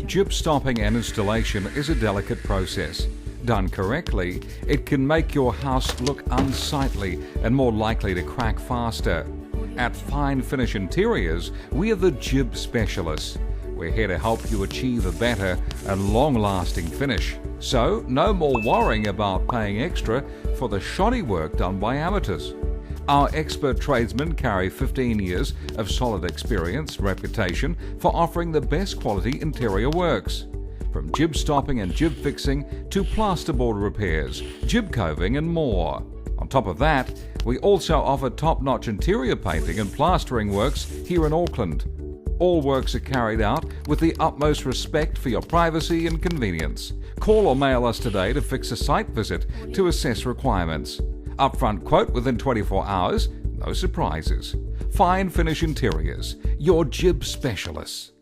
Jib stopping and installation is a delicate process. Done correctly, it can make your house look unsightly and more likely to crack faster. At Fine Finish Interiors, we are the jib specialists. We're here to help you achieve a better and long-lasting finish. So, no more worrying about paying extra for the shoddy work done by amateurs. Our expert tradesmen carry 15 years of solid experience and reputation for offering the best quality interior works. From jib stopping and jib fixing to plasterboard repairs, jib coving and more. On top of that, we also offer top-notch interior painting and plastering works here in Auckland. All works are carried out with the utmost respect for your privacy and convenience. Call or mail us today to fix a site visit to assess requirements. Upfront quote within 24 hours, no surprises. Fine Finish Interiors, your jib specialists.